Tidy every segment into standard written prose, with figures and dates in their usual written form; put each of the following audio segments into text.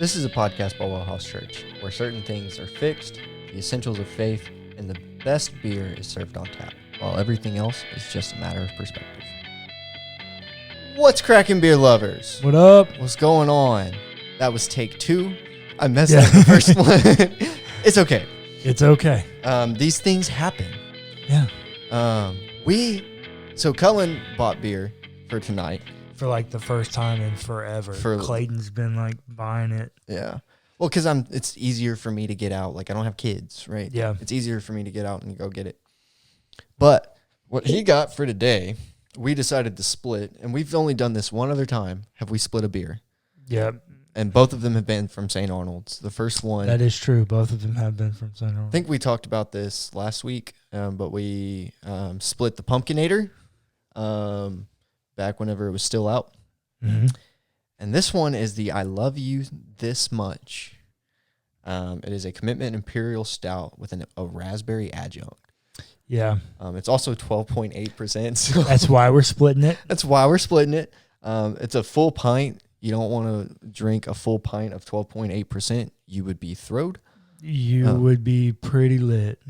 This is a podcast by WellHouse Church, where certain things are fixed, the essentials of faith, and the best beer is served on tap, while everything else is just a matter of perspective. What's cracking, beer lovers? What up? What's going on? That was take 2. I messed up the first one. It's okay. It's okay. These things happen. Yeah. So Cullen bought beer for tonight. For like the first time in forever. Clayton's been like buying it. Yeah. Well, because it's easier for me to get out. Like, I don't have kids, right? Yeah. It's easier for me to get out and go get it. But what he got for today, we decided to split, and we've only done this one other time. Have we split a beer? Yeah. And both of them have been from St. Arnold's. The first one. That is true. Both of them have been from St. Arnold's. I think we talked about this last week, but we split the Pumpkinator back whenever it was still out. Mm-hmm. And this one is the I Love You This Much. It is a Commitment Imperial Stout with a raspberry adjunct. Yeah. It's also 12.8%. So That's why we're splitting it. That's why we're splitting it. It's a full pint. You don't want to drink a full pint of 12.8%. You would be throwed. You would be pretty lit.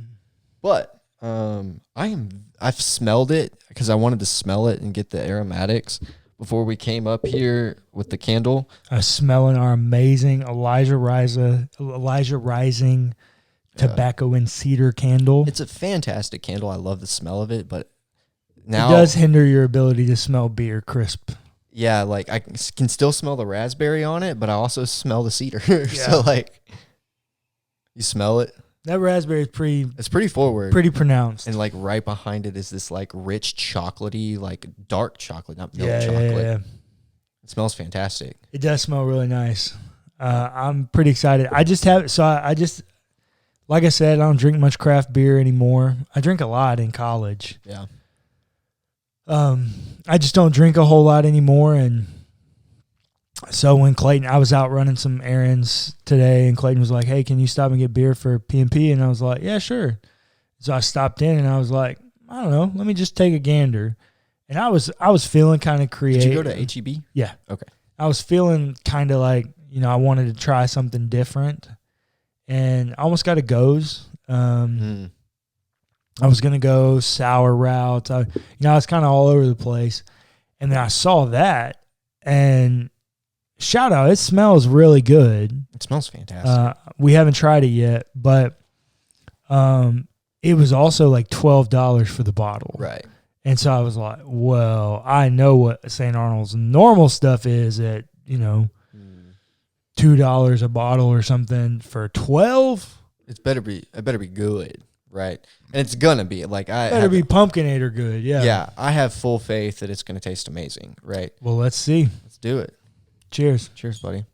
But I've smelled it because I wanted to smell it and get the aromatics before we came up here with the candle. Smelling our amazing Elijah Rising tobacco and cedar candle. It's a fantastic candle. I love the smell of it, but now it does hinder your ability to smell beer crisp. Yeah, like I can still smell the raspberry on it, but I also smell the cedar. Yeah. So like, you smell it. That raspberry is It's pretty forward. pretty pronounced. And like right behind it is this like rich chocolatey, like dark chocolate, not milk chocolate. Yeah. It smells fantastic. It does smell really nice. I'm pretty excited. I just like I said, I don't drink much craft beer anymore. I drink a lot in college. Yeah. I just don't drink a whole lot anymore. And so when I was out running some errands today, and Clayton was like, "Hey, can you stop and get beer for P&P?" And I was like, "Yeah, sure." So I stopped in and I was like, "I don't know, let me just take a gander." And I was feeling kind of creative. Did you go to HEB? Yeah. Okay. I was feeling kind of like, I wanted to try something different, and I almost got a goes. I was going to go sour routes. I was kind of all over the place. And then I saw that, and shout out, it smells really good. It smells fantastic. We haven't tried it yet, but it was also like $12 for the bottle. Right. And so I was like, well, I know what St. Arnold's normal stuff is at, $2 a bottle or something for 12. It better be good, right? And it's gonna be like Better be Pumpkinator good, yeah. Yeah, I have full faith that it's gonna taste amazing, right? Well, let's see. Let's do it. Cheers. Cheers, buddy.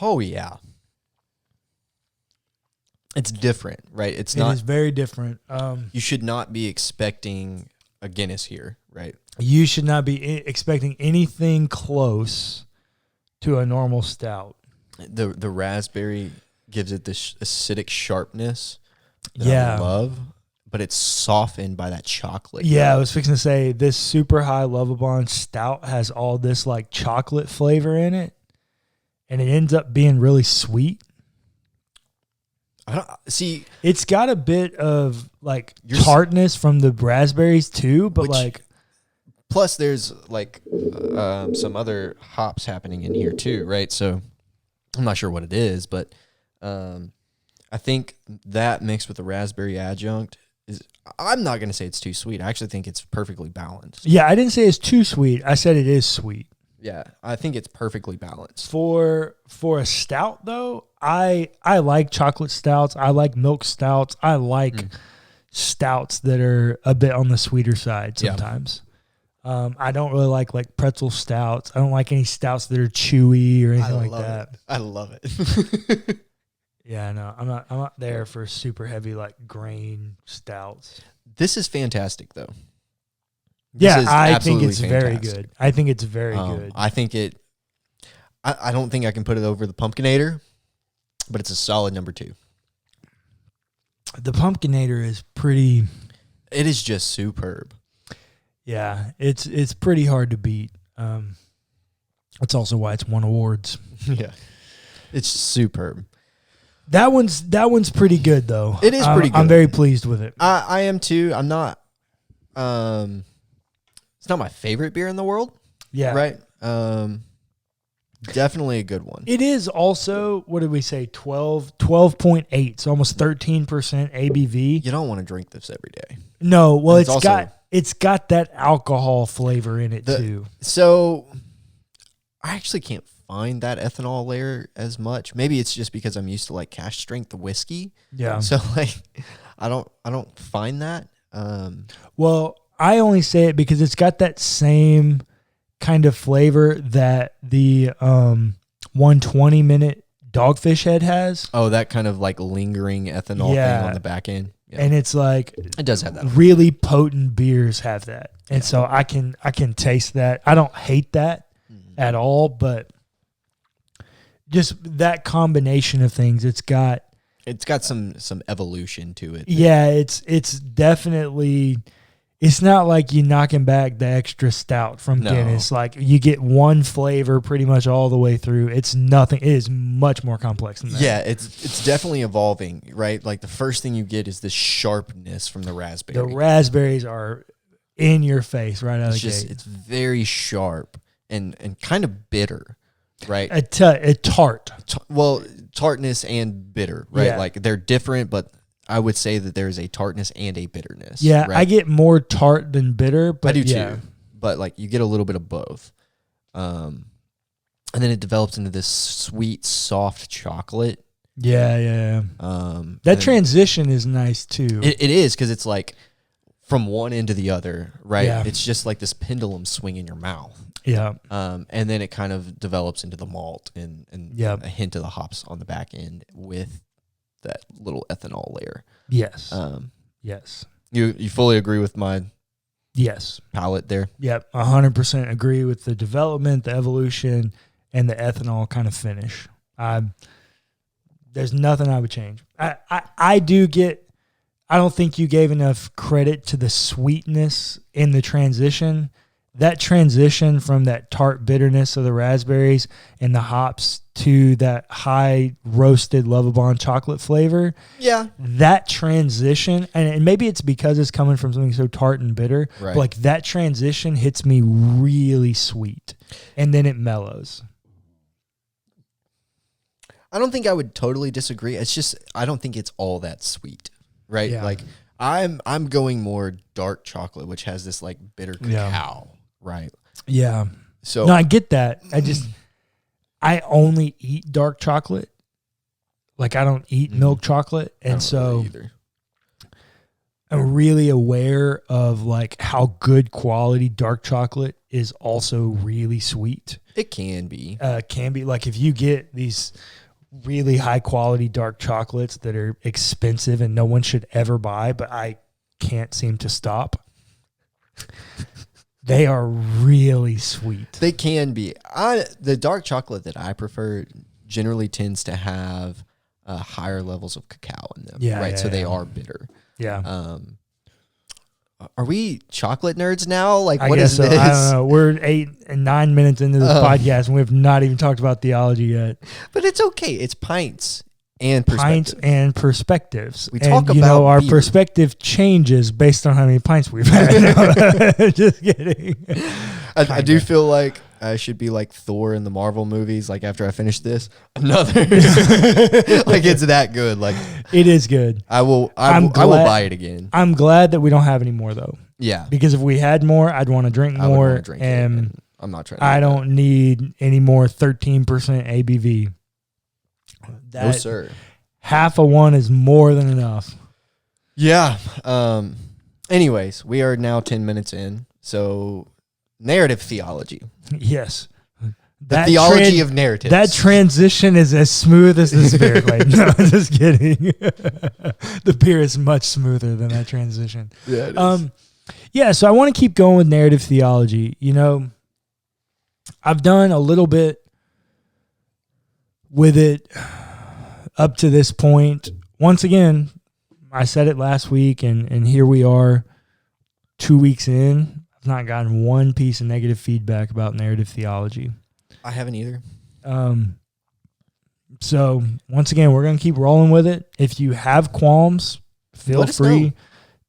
Oh yeah. It's different, right? It is very different. You should not be expecting a Guinness here, right? You should not be expecting anything close to a normal stout. The raspberry gives it this acidic sharpness that I love, but it's softened by that chocolate. Yeah, I was fixing to say this super high Lovabond stout has all this like chocolate flavor in it, and it ends up being really sweet. See, it's got a bit of like tartness from the raspberries too, but plus there's like some other hops happening in here too, right? So I'm not sure what it is, but I think that mixed with the raspberry adjunct I'm not going to say it's too sweet. I actually think it's perfectly balanced. Yeah, I didn't say it's too sweet. I said it is sweet. Yeah, I think it's perfectly balanced. For a stout, though, I like chocolate stouts. I like milk stouts. I like stouts that are a bit on the sweeter side sometimes. Yeah. I don't really like pretzel stouts. I don't like any stouts that are chewy or anything like that. I love it. Yeah, no, I'm not there for super heavy grain stouts. This is fantastic, though. I think it's very good. I think it's very good. I think I don't think I can put it over the Pumpkinator, but it's a solid number 2. The Pumpkinator is pretty. It is just superb. Yeah, it's pretty hard to beat. That's also why it's won awards. Yeah, it's superb. That one's pretty good though. It is pretty good. I'm very pleased with it. I am too. I'm not. It's not my favorite beer in the world. Yeah. Right. Definitely a good one. It is also, what did we say, 12.8, so almost 13% ABV. You don't want to drink this every day. No, well, And it's got that alcohol flavor in it too. So I actually can't find that ethanol layer as much. Maybe it's just because I'm used to like cash strength whiskey. Yeah. So like I don't find that. Well, I only say it because it's got that same kind of flavor that the 120-minute Dogfish Head has. Oh, that kind of like lingering ethanol thing on the back end. Yeah. And it's like it does have that. Really potent beers have that. And so I can taste that. I don't hate that at all, but just that combination of things, it's got some evolution to it. Yeah, it's definitely. It's not like you knocking back the extra stout from Guinness. Like you get one flavor pretty much all the way through. It's nothing. It is much more complex than that. Yeah, it's definitely evolving, right? Like the first thing you get is this sharpness from the raspberry. The raspberries are in your face right out of the gate. It's very sharp and kind of bitter, right? A tart. Tartness and bitter, right? Yeah. Like they're different, but I would say that there is a tartness and a bitterness. Yeah, right? I get more tart than bitter, but I do too. But like you get a little bit of both. And then it develops into this sweet, soft chocolate. Yeah. That transition is nice too. It is because it's like from one end to the other, right? Yeah. It's just like this pendulum swing in your mouth. Yeah. And then it kind of develops into the malt and a hint of the hops on the back end with that little ethanol layer. Yes. Yes. You fully agree with my palate there? Yep. 100% agree with the development, the evolution, and the ethanol kind of finish. There's nothing I would change. I don't think you gave enough credit to the sweetness in the transition. That transition from that tart bitterness of the raspberries and the hops to that high roasted Lovabond chocolate flavor. Yeah. That transition, and maybe it's because it's coming from something so tart and bitter, right. But like that transition hits me really sweet, and then it mellows. I don't think I would totally disagree. It's just I don't think it's all that sweet, right? Yeah. Like I'm going more dark chocolate, which has this like bitter cacao, right? Yeah. So no, I get that. I only eat dark chocolate. Like I don't eat milk chocolate, and so either. I'm really aware of like how good quality dark chocolate is also really sweet. It can be. Like if you get these really high quality dark chocolates that are expensive and no one should ever buy, but I can't seem to stop. They are really sweet. They can be. The dark chocolate that I prefer generally tends to have higher levels of cacao in them. Yeah, right. So they are bitter. Yeah. Are we chocolate nerds now? Like, I what guess is so. this? I don't know. We're 8 and 9 minutes into this podcast, and we have not even talked about theology yet. But it's okay. It's pints and perspectives. Pints and perspectives. We talk and, about our beer. perspective changes based on how many pints we've had. Just kidding. I do feel like I should be like Thor in the Marvel movies. Like after I finish this, another. Like it's that good. Like it is good. I will buy it again. I'm glad that we don't have any more though. Yeah. Because if we had more, I'd want to drink more. I would wanna drink and it, I'm not trying. I don't need any more 13% ABV. No sir. Half of one is more than enough. Yeah. Anyways, we are now 10 minutes in. So narrative theology. Yes. The theology of narratives. That transition is as smooth as the Spirit. Wait, no, just kidding. The beer is much smoother than that transition. Yeah, it is. Yeah, so I want to keep going with narrative theology. You know, I've done a little bit with it up to this point. Once again, I said it last week, and here we are 2 weeks in. I've not gotten one piece of negative feedback about narrative theology. I haven't either. So once again, we're going to keep rolling with it. If you have qualms, feel free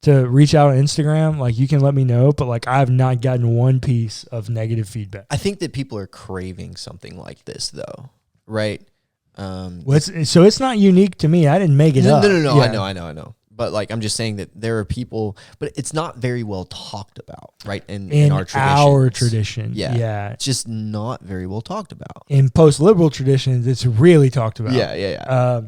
to reach out on Instagram. Like, you can let me know, but like, I have not gotten one piece of negative feedback. I think that people are craving something like this, though, right? So it's not unique to me. I didn't make it up. No. Yeah. I know. But like, I'm just saying that there are people, but it's not very well talked about, right? In our tradition. Yeah. It's just not very well talked about. In post-liberal traditions, it's really talked about. Yeah.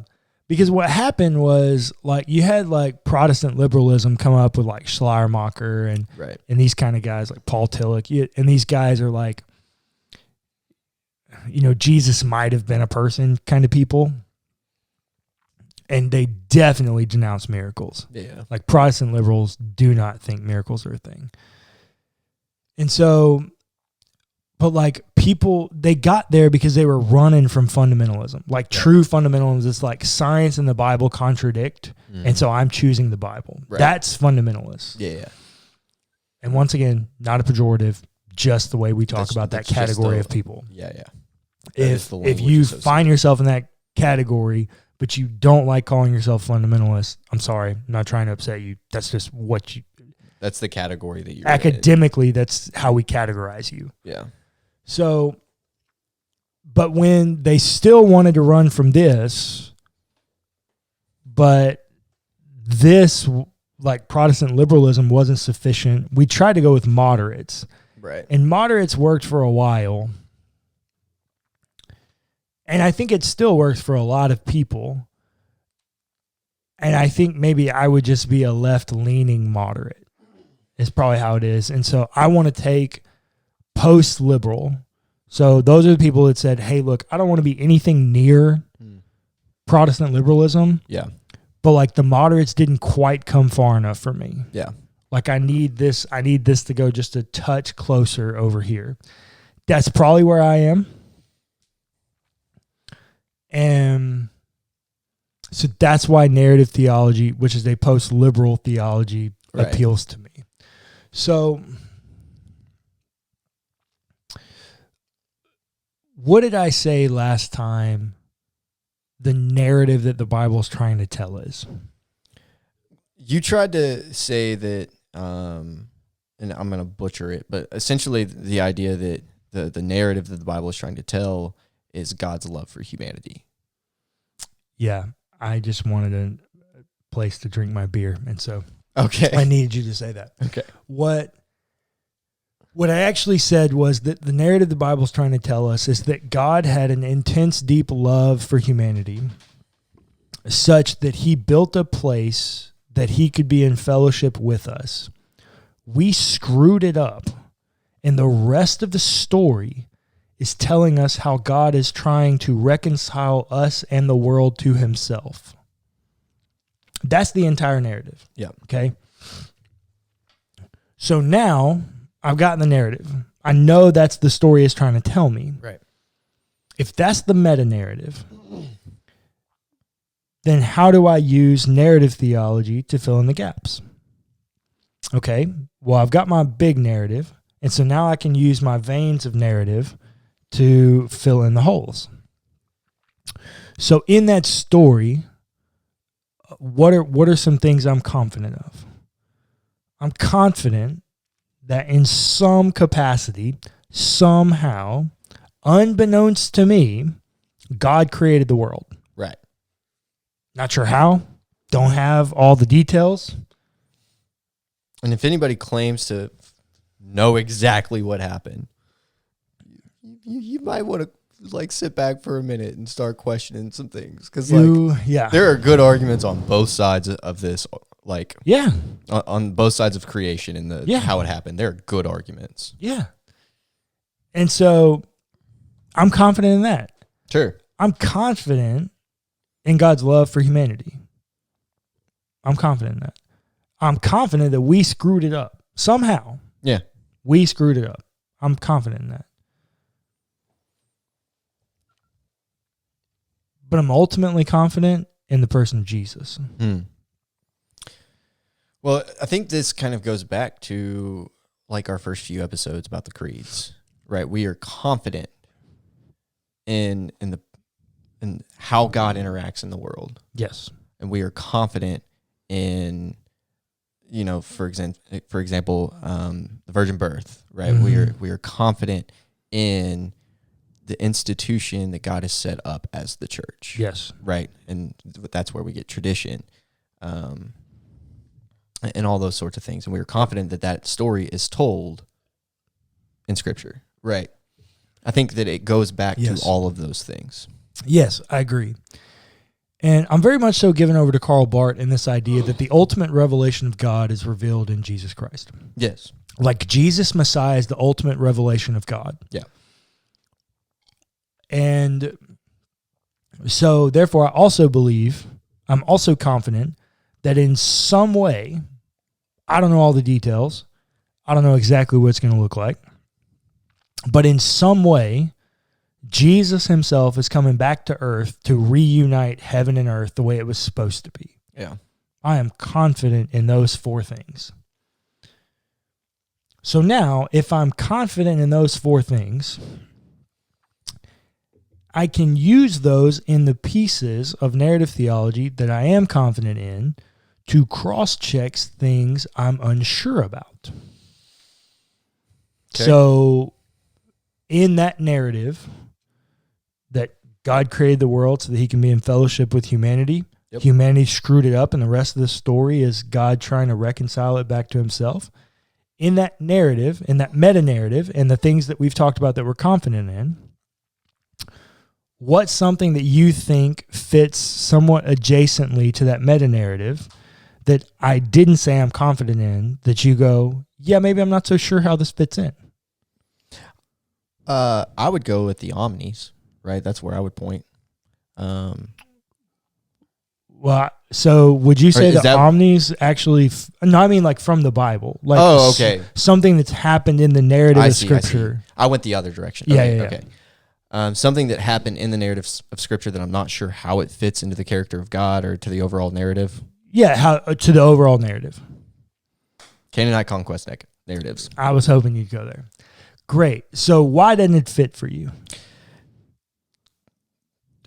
Because what happened was, like, you had like Protestant liberalism come up with like Schleiermacher and these kind of guys like Paul Tillich, and these guys are like, Jesus might have been a person kind of people. And they definitely denounce miracles. Yeah. Like, Protestant liberals do not think miracles are a thing. And so, but like, people, they got there because they were running from fundamentalism. Like, true fundamentalism is like science and the Bible contradict. And so I'm choosing the Bible. Right. That's fundamentalist. Yeah. And once again, not a pejorative, just the way we talk about that category of people. Yeah. If you find yourself in that category, but you don't like calling yourself fundamentalist, I'm sorry, I'm not trying to upset you. That's just what you... That's the category that you're academically in. That's how we categorize you. Yeah. So, but when they still wanted to run from this, but this, like, Protestant liberalism wasn't sufficient, we tried to go with moderates. Right. And moderates worked for a while. And I think it still works for a lot of people. And I think maybe I would just be a left-leaning moderate is probably how it is. And so I want to take post-liberal. So those are the people that said, hey, look, I don't want to be anything near Protestant liberalism. Yeah. But like, the moderates didn't quite come far enough for me. Yeah. Like, I need this to go just a touch closer over here. That's probably where I am. And so that's why narrative theology, which is a post-liberal theology, appeals to me. So what did I say last time the narrative that the Bible is trying to tell is? You tried to say that, and I'm going to butcher it, but essentially the idea that the narrative that the Bible is trying to tell is God's love for humanity. Yeah, I just wanted a place to drink my beer, and so okay, I needed you to say that. Okay. What I actually said was that the narrative the Bible's trying to tell us is that God had an intense, deep love for humanity, such that he built a place that he could be in fellowship with us. We screwed it up, and the rest of the story is telling us how God is trying to reconcile us and the world to himself. That's the entire narrative. Yeah. Okay? So now I've gotten the narrative. I know that's the story is trying to tell me. Right. If that's the meta-narrative, then how do I use narrative theology to fill in the gaps? Okay, well, I've got my big narrative, and so now I can use my veins of narrative to fill in the holes. So in that story, what are some things I'm confident of? I'm confident that in some capacity, somehow, unbeknownst to me, God created the world. Right. Not sure how. Don't have all the details. And if anybody claims to know exactly what happened, you might want to like sit back for a minute and start questioning some things, because there are good arguments on both sides of this. Like on both sides of creation and how it happened, there are good arguments. Yeah, and so I'm confident in that. Sure, I'm confident in God's love for humanity. I'm confident in that. I'm confident that we screwed it up somehow. Yeah, we screwed it up. I'm confident in that. But I'm ultimately confident in the person of Jesus. Well, I think this kind of goes back to like our first few episodes about the creeds, right? We are confident in how God interacts in the world. Yes. And we are confident in, for example, the virgin birth, right? Mm-hmm. We are confident in the institution that God has set up as the church. Yes. Right. And that's where we get tradition, and all those sorts of things. And we are confident that that story is told in Scripture. Right. I think that it goes back to all of those things. Yes, I agree. And I'm very much so given over to Karl Barth in this idea that the ultimate revelation of God is revealed in Jesus Christ. Yes. Like Jesus Messiah is the ultimate revelation of God. Yeah. And so therefore I also believe, I'm also confident that in some way, I don't know all the details, I don't know exactly what it's going to look like, but in some way, Jesus himself is coming back to earth to reunite heaven and earth the way it was supposed to be. Yeah. I am confident in those four things. So now, if I'm confident in those four things, I can use those in the pieces of narrative theology that I am confident in to cross-check things I'm unsure about. Okay. So, in that narrative that God created the world so that he can be in fellowship with humanity, humanity screwed it up, and the rest of the story is God trying to reconcile it back to himself. In that narrative, in that meta-narrative, and the things that we've talked about that we're confident in, what's something that you think fits somewhat adjacently to that meta-narrative that I didn't say I'm confident in, that you go, yeah, maybe I'm not so sure how this fits in? I would go with the omnis, right? That's where I would point. Well, so would you say the omnis actually? No, I mean like from the Bible. Like okay. Something that's happened in the narrative of Scripture. I went the other direction. Yeah, okay, yeah. Okay. Something that happened in the narrative of Scripture that I'm not sure how it fits into the character of God or to the overall narrative. Yeah, how to the overall narrative. Canaanite conquest narratives. I was hoping you'd go there. Great. So why doesn't it fit for you?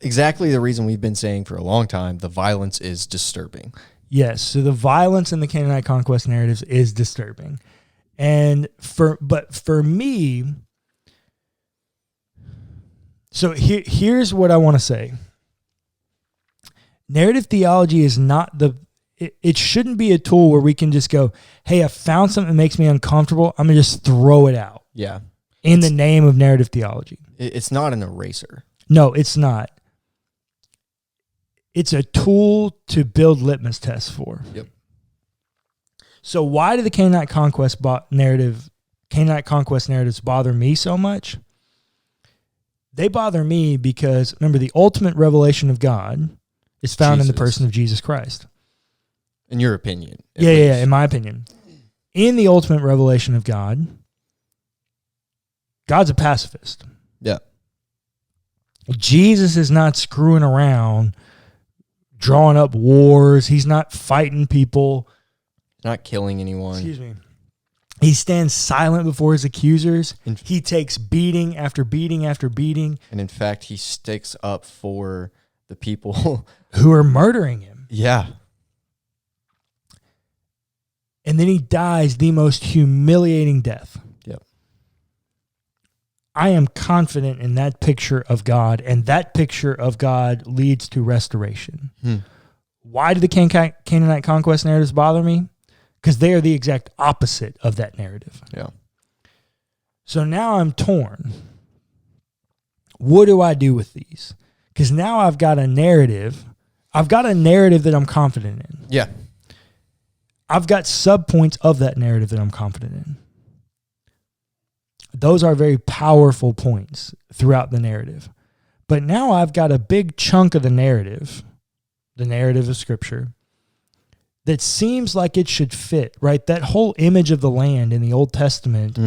Exactly the reason we've been saying for a long time, the violence is disturbing. Yes, so the violence in the Canaanite conquest narratives is disturbing. But for me, so here's what I want to say. Narrative theology is not it shouldn't be a tool where we can just go, hey, I found something that makes me uncomfortable, I'm going to just throw it out. Yeah. In the name of narrative theology. It's not an eraser. No, it's not. It's a tool to build litmus tests for. Yep. So why do the Canaanite conquest narratives bother me so much? They bother me because, remember, the ultimate revelation of God is found in the person of Jesus Christ. In your opinion. Yeah, in my opinion. In the ultimate revelation of God, God's a pacifist. Yeah. Jesus is not screwing around, drawing up wars. He's not fighting people. Not killing anyone. Excuse me. He stands silent before his accusers. He takes beating after beating after beating. And in fact, he sticks up for the people who are murdering him. Yeah. And then he dies the most humiliating death. Yep. I am confident in that picture of God, and that picture of God leads to restoration. Why do the Canaanite conquest narratives bother me? Because they are the exact opposite of that narrative. Yeah. So now I'm torn. What do I do with these? Because now I've got a narrative. I've got a narrative that I'm confident in. Yeah. I've got subpoints of that narrative that I'm confident in. Those are very powerful points throughout the narrative. But now I've got a big chunk of the narrative of Scripture, that seems like it should fit, right? That whole image of the land in the Old Testament,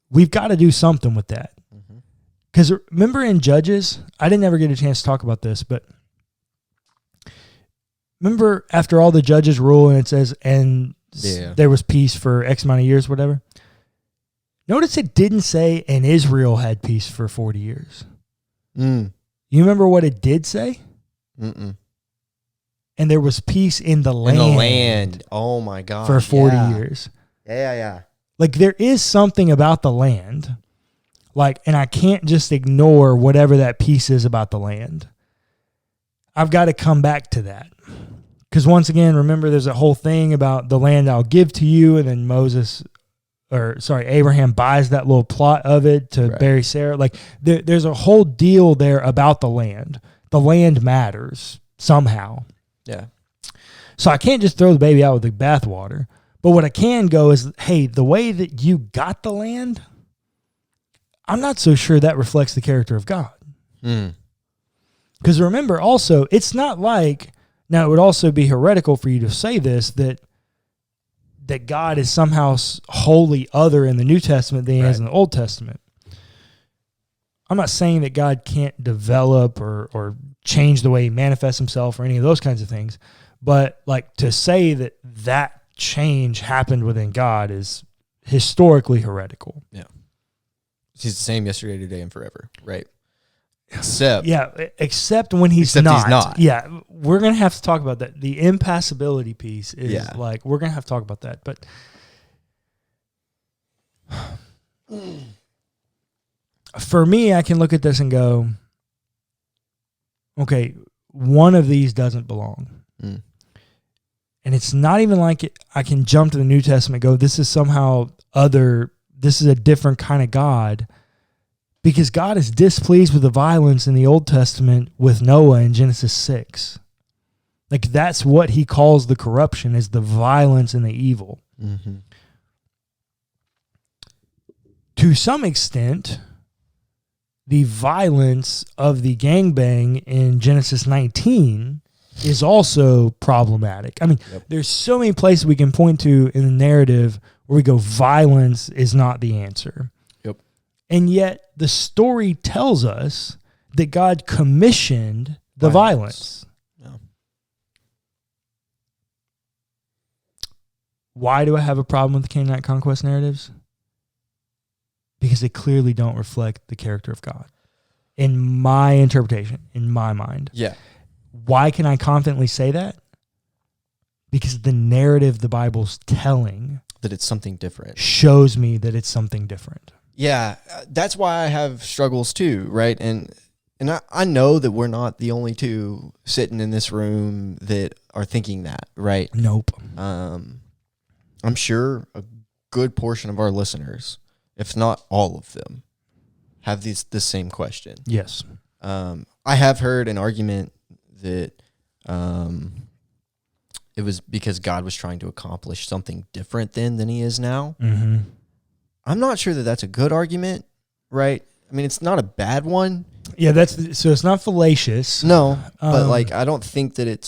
we've got to do something with that. Because remember in Judges, I didn't ever get a chance to talk about this, but remember after all the judges rule and it says, and there was peace for X amount of years, whatever. Notice it didn't say, and Israel had peace for 40 years. Mm. You remember what it did say? Mm-mm. And there was peace in the land. In the land. Oh, my God. For 40 years. Yeah. Like, there is something about the land. Like, and I can't just ignore whatever that piece is about the land. I've got to come back to that. Because once again, remember, there's a whole thing about the land I'll give to you, and then Abraham buys that little plot of it to bury Sarah. Like, there's a whole deal there about the land. The land matters somehow. Yeah. So I can't just throw the baby out with the bathwater. But what I can go is, hey, the way that you got the land, I'm not so sure that reflects the character of God. Because remember, also, it's not like, now it would also be heretical for you to say this, that God is somehow wholly other in the New Testament than he is in the Old Testament. I'm not saying that God can't develop or change the way he manifests himself or any of those kinds of things. But like to say that change happened within God is historically heretical. Yeah. He's the same yesterday, today, and forever, right? Except when he's except not. He's not. Yeah, we're going to have to talk about that. The impassibility piece is like, we're going to have to talk about that. But for me, I can look at this and go, okay, one of these doesn't belong. And it's not even like I can jump to the New Testament and go, this is somehow other, this is a different kind of God. Because God is displeased with the violence in the Old Testament with Noah in Genesis 6. Like, that's what he calls the corruption, is the violence and the evil. Mm-hmm. To some extent, the violence of the gangbang in Genesis 19 is also problematic. I mean, there's so many places we can point to in the narrative where we go, violence is not the answer. And yet the story tells us that God commissioned the violence. Yeah. Why do I have a problem with the Canaanite conquest narratives? Because they clearly don't reflect the character of God. In my interpretation, in my mind. Yeah. Why can I confidently say that? Because the narrative the Bible's telling that it's something different shows me that it's something different. Yeah, that's why I have struggles too, right? And I know that we're not the only two sitting in this room that are thinking that, right? Nope. I'm sure a good portion of our listeners, if not all of them, have the same question. Yes. I have heard an argument that it was because God was trying to accomplish something different then than he is now. Mm-hmm. I'm not sure that that's a good argument, right? I mean, it's not a bad one. Yeah, so it's not fallacious. No, but like I don't think that it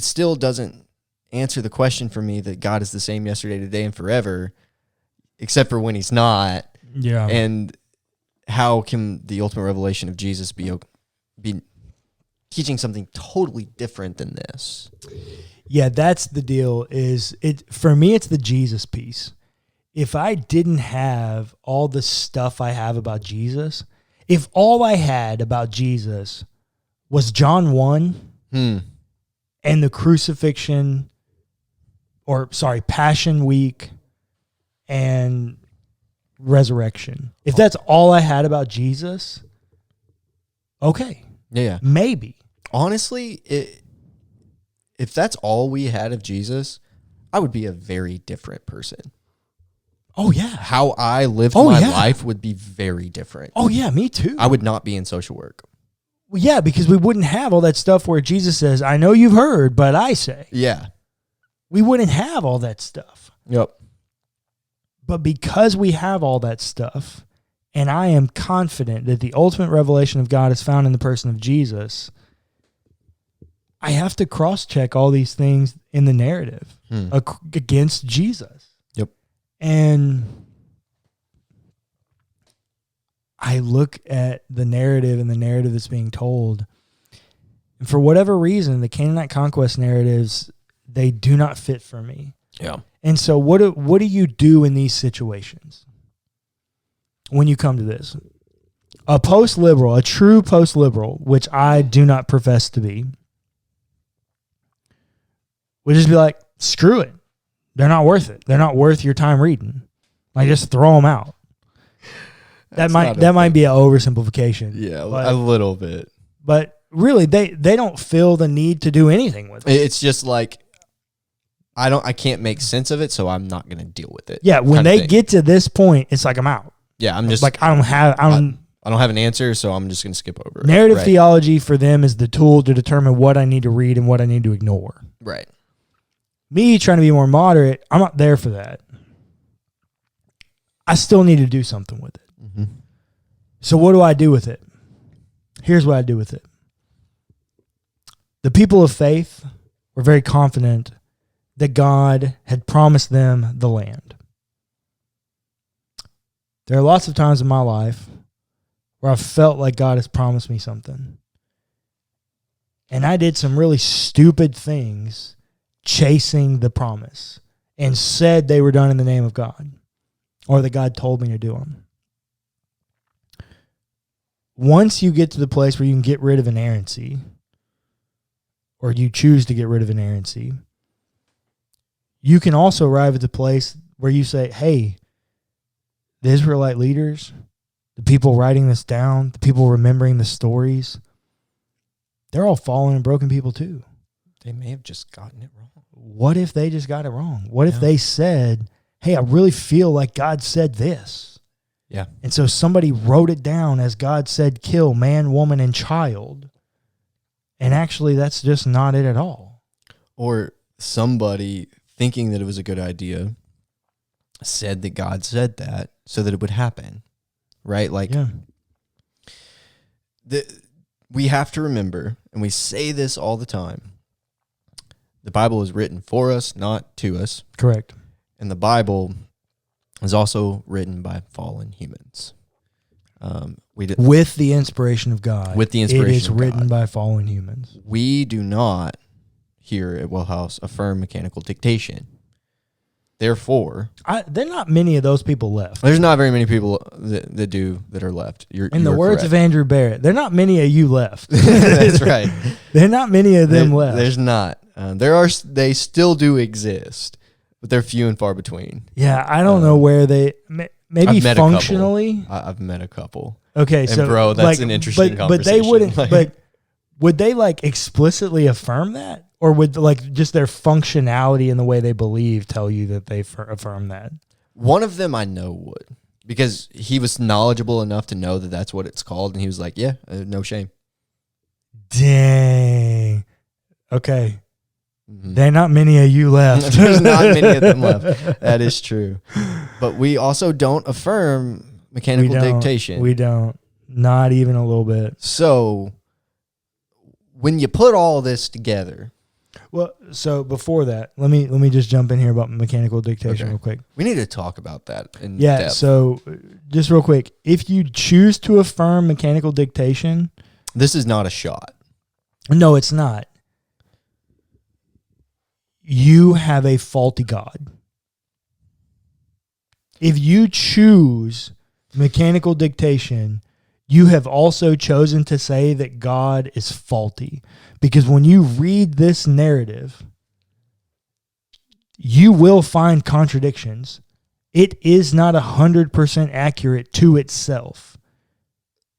still doesn't answer the question for me that God is the same yesterday, today, and forever, except for when he's not. Yeah. And how can the ultimate revelation of Jesus be teaching something totally different than this? Yeah, that's the deal. For me, it's the Jesus piece. If I didn't have all the stuff I have about Jesus, if all I had about Jesus was John 1 and the crucifixion, Passion Week and resurrection, if that's all I had about Jesus, okay. Yeah. Maybe. Honestly, if that's all we had of Jesus, I would be a very different person. Oh, yeah. How I lived my life would be very different. Oh, yeah, me too. I would not be in social work. Well, yeah, because we wouldn't have all that stuff where Jesus says, I know you've heard, but I say. Yeah. We wouldn't have all that stuff. Yep. But because we have all that stuff, and I am confident that the ultimate revelation of God is found in the person of Jesus, I have to cross-check all these things in the narrative against Jesus. Yep. And I look at the narrative and the narrative that's being told, and for whatever reason, the Canaanite conquest narratives, they do not fit for me. Yeah. And so what do you do in these situations when you come to this? A post-liberal, a true post-liberal, which I do not profess to be, would just be like, screw it. They're not worth it. They're not worth your time reading. Like, just throw them out. That might be an oversimplification. Yeah, a little bit. But really, they don't feel the need to do anything with it. It's just like, I can't make sense of it, so I'm not going to deal with it. Yeah, when they get to this point, it's like, I'm out. Yeah, I'm just like, I don't have an answer, so I'm just going to skip over it. Narrative theology for them is the tool to determine what I need to read and what I need to ignore. Right. Me trying to be more moderate, I'm not there for that. I still need to do something with it. Mm-hmm. So what do I do with it? Here's what I do with it. The people of faith were very confident that God had promised them the land. There are lots of times in my life where I felt like God has promised me something. And I did some really stupid things chasing the promise and said they were done in the name of God, or that God told me to do them. Once you get to the place where you can get rid of inerrancy, or you choose to get rid of inerrancy, you can also arrive at the place where you say, hey, the Israelite leaders, the people writing this down, the people remembering the stories, they're all fallen and broken people too. They may have just gotten it wrong. What if they just got it wrong? What if they said, hey, I really feel like God said this? Yeah. And so somebody wrote it down as God said, kill man, woman, and child. And actually, that's just not it at all. Or somebody thinking that it was a good idea said that God said that so that it would happen, right? Like, we have to remember, and we say this all the time, the Bible is written for us, not to us. Correct. And the Bible is also written by fallen humans. With the inspiration of God. With the inspiration of God. It is written God. by fallen humans. We do not, here at WellHouse, affirm mechanical dictation. Therefore, there are not many of those people left. There's not very many people that are left. In the words of Andrew Barrett, there are not many of you left. That's right. There are not many of them left. There's not. They still do exist, but they're few and far between. Yeah, I don't know where they maybe functionally. I've met a couple. Okay, and so bro, that's an interesting conversation. But they wouldn't. But would they like explicitly affirm that, or would like just their functionality and the way they believe tell you that they affirm that? One of them I know would, because he was knowledgeable enough to know that that's what it's called, and he was like, "Yeah, no shame." Dang. Okay. Mm-hmm. There are not many of you left. There's not many of them left. That is true. But we also don't affirm mechanical dictation. We don't. Not even a little bit. So when you put all this together. Well, so before that, let me just jump in here about mechanical dictation real quick. We need to talk about that in depth. So just real quick, if you choose to affirm mechanical dictation. This is not a shot. No, it's not. You have a faulty God. If you choose mechanical dictation, you have also chosen to say that God is faulty. Because when you read this narrative, you will find contradictions. It is not 100% accurate to itself.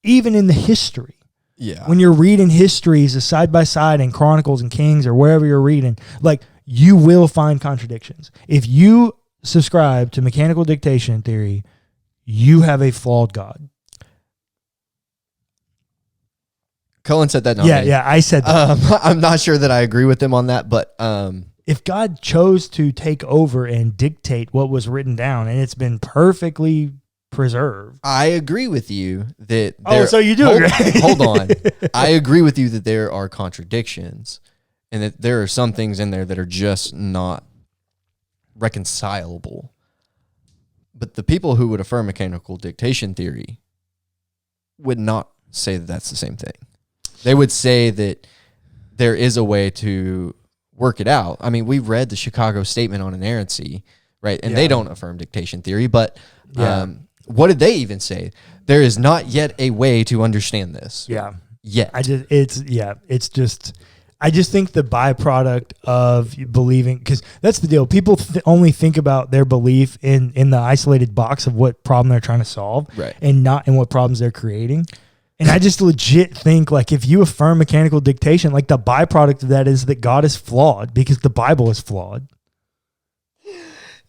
Even in the history. Yeah. When you're reading histories side by side in Chronicles and Kings or wherever you're reading, like, you will find contradictions. If you subscribe to mechanical dictation theory, you have a flawed God. Cullen said that. Yeah, I said that. I'm not sure that I agree with him on that, but if God chose to take over and dictate what was written down, and it's been perfectly preserved, I agree with you that. So you do agree? Hold on, I agree with you that there are contradictions, and that there are some things in there that are just not reconcilable. But the people who would affirm mechanical dictation theory would not say that that's the same thing. They would say that there is a way to work it out. I mean, we read the Chicago Statement on Inerrancy, right? And they don't affirm dictation theory, but what did they even say? There is not yet a way to understand this. Yeah. Yet. I just think the byproduct of believing, because that's the deal. People only think about their belief in the isolated box of what problem they're trying to solve, right, and not in what problems they're creating. And I just legit think, like, if you affirm mechanical dictation, like, the byproduct of that is that God is flawed because the Bible is flawed.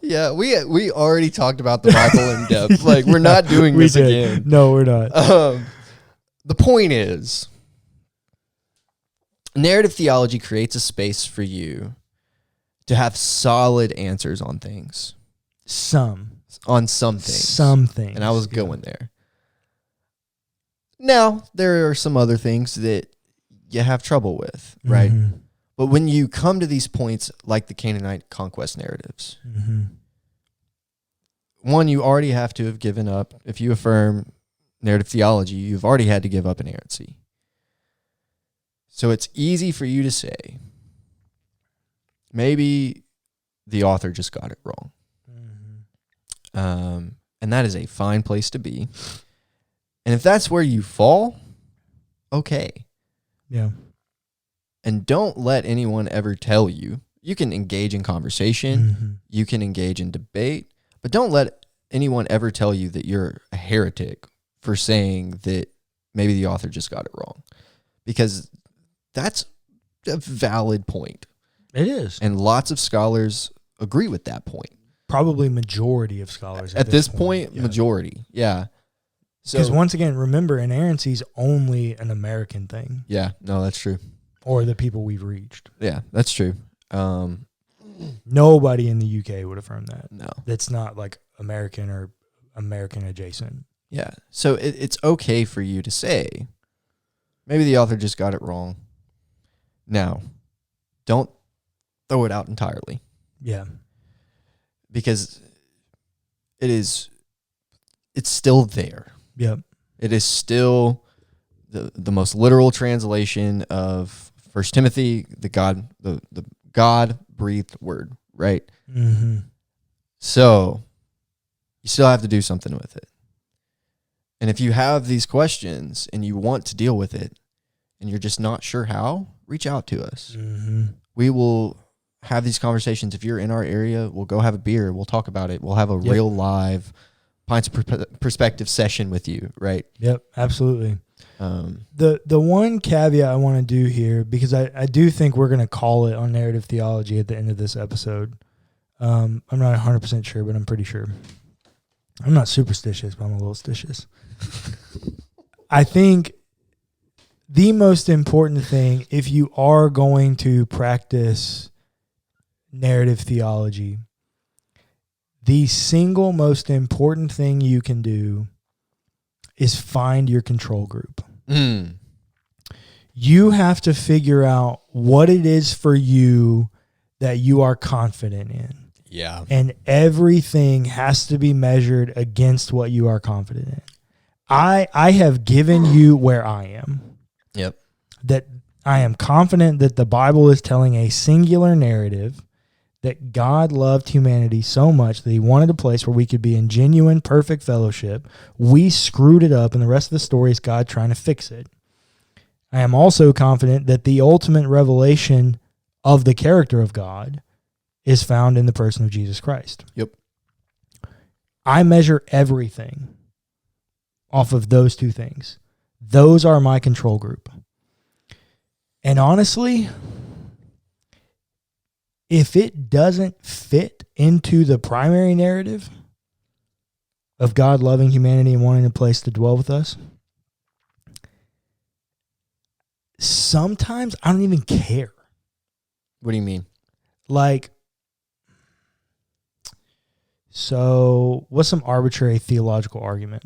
Yeah, we already talked about the Bible in depth. Like, we're not doing this again. No, we're not. The point is, narrative theology creates a space for you to have solid answers on things. On some things. Some things. And I was going there. Now, there are some other things that you have trouble with, right? Mm-hmm. But when you come to these points, like the Canaanite conquest narratives, one, you already have to have given up. If you affirm narrative theology, you've already had to give up inerrancy. So it's easy for you to say, maybe the author just got it wrong. And that is a fine place to be. And if that's where you fall, okay. Yeah. And don't let anyone ever tell you. You can engage in conversation. You can engage in debate. But don't let anyone ever tell you that you're a heretic for saying that maybe the author just got it wrong. Because that's a valid point. It is. And lots of scholars agree with that point. Probably majority of scholars. At this point, majority. Yeah. Because once again, remember, inerrancy is only an American thing. Yeah, no, that's true. Or the people we've reached. Yeah, that's true. Nobody in the UK would affirm that. No. That's not like American or American adjacent. Yeah. So it's okay for you to say, maybe the author just got it wrong. Now, don't throw it out entirely. Yeah. Because it's still there. Yep. It is still the most literal translation of 1 Timothy, the God-breathed word, right? Mm-hmm. So you still have to do something with it. And if you have these questions and you want to deal with it and you're just not sure how, reach out to us. Mm-hmm. We will have these conversations. If you're in our area, we'll go have a beer. We'll talk about it. We'll have a real live Pints perspective session with you, right? Yep, absolutely. The one caveat I want to do here, because I do think we're going to call it on narrative theology at the end of this episode. I'm not 100% sure, but I'm pretty sure. I'm not superstitious, but I'm a little stitious. I think the most important thing, if you are going to practice narrative theology, the single most important thing you can do is find your control group. You have to figure out what it is for you that you are confident in. Yeah. And everything has to be measured against what you are confident in. I have given you where I am. Yep. That I am confident that the Bible is telling a singular narrative, that God loved humanity so much that he wanted a place where we could be in genuine, perfect fellowship. We screwed it up, and the rest of the story is God trying to fix it. I am also confident that the ultimate revelation of the character of God is found in the person of Jesus Christ. Yep. I measure everything off of those two things. Those are my control group. And honestly, if it doesn't fit into the primary narrative of God loving humanity and wanting a place to dwell with us, sometimes I don't even care. What do you mean? Like, so what's some arbitrary theological argument?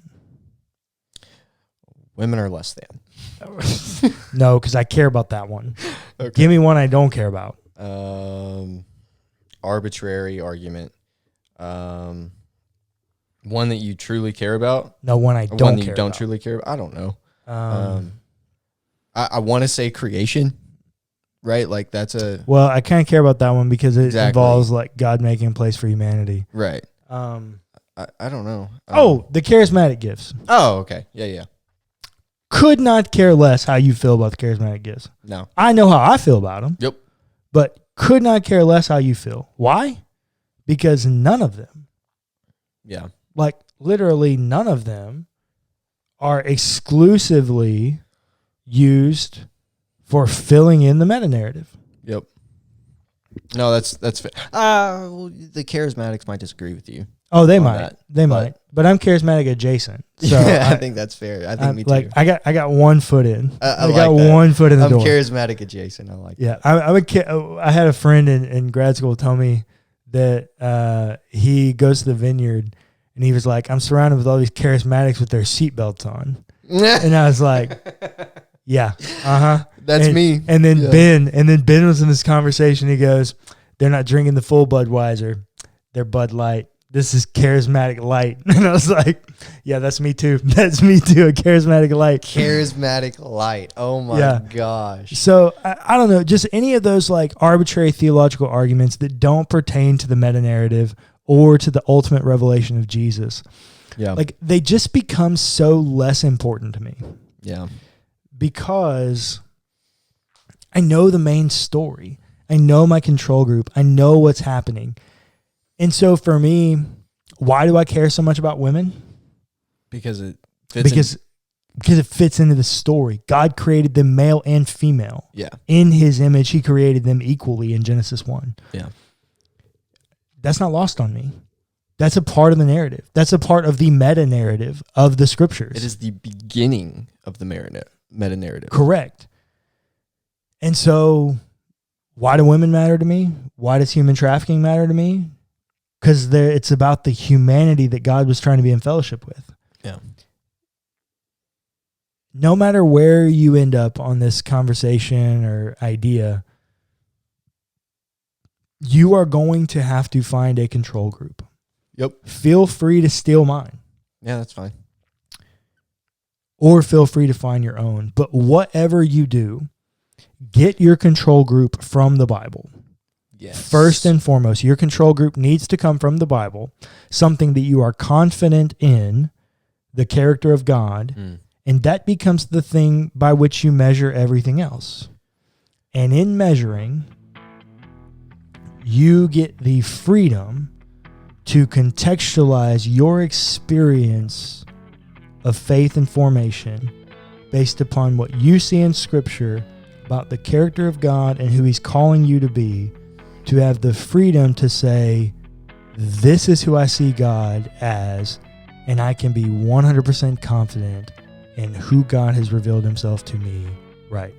Women are less than. No, because I care about that one. Okay. Give me one I don't care about. Arbitrary argument. One that you truly care about? No, one I don't one that care you don't about. truly care about? I don't know. I want to say creation, right? Like that's a Well, I kind of care about that one because it Exactly. involves like God making a place for humanity. right. I don't know. the charismatic gifts. Oh, okay. Yeah. Could not care less how you feel about the charismatic gifts. No. I know how I feel about them. Yep. But could not care less how you feel. Why? Because none of them, Yeah. like literally none of them, are exclusively used for filling in the meta narrative. Yep. No, that's fair. Well, the charismatics might disagree with you. Oh, they on might. that, They might. But I'm charismatic adjacent. So I think that's fair. I think me too. Like I got 1 foot in. I got like that. 1 foot in the I'm door. charismatic adjacent. I like Yeah, that. I had a friend in grad school tell me that he goes to the vineyard and he was like, I'm surrounded with all these charismatics with their seatbelts on. And I was like, yeah, That's me. And then Ben was in this conversation. He goes, they're not drinking the full Budweiser. They're Bud Light. This is charismatic light. And I was like, yeah, that's me too. That's me too, a charismatic light. Charismatic light. Oh my gosh. So I don't know, just any of those like arbitrary theological arguments that don't pertain to the meta narrative or to the ultimate revelation of Jesus. Yeah. Like they just become so less important to me. Yeah. Because I know the main story. I know my control group. I know what's happening. And so for me, why do I care so much about women? Because it fits because it fits into the story. God created them male and female. Yeah. In his image, he created them equally in Genesis 1. Yeah. That's not lost on me. That's a part of the narrative. That's a part of the meta narrative of the scriptures. It is the beginning of the meta narrative. Correct. And so why do women matter to me? Why does human trafficking matter to me? Because it's about the humanity that God was trying to be in fellowship with. Yeah. No matter where you end up on this conversation or idea, you are going to have to find a control group. Yep. Feel free to steal mine. Yeah, that's fine. Or feel free to find your own. But whatever you do, get your control group from the Bible. Yes. First and foremost, your control group needs to come from the Bible, something that you are confident in, the character of God, and that becomes the thing by which you measure everything else. And in measuring, you get the freedom to contextualize your experience of faith and formation based upon what you see in Scripture about the character of God and who he's calling you to be, to have the freedom to say, this is who I see God as, and I can be 100% confident in who God has revealed himself to me right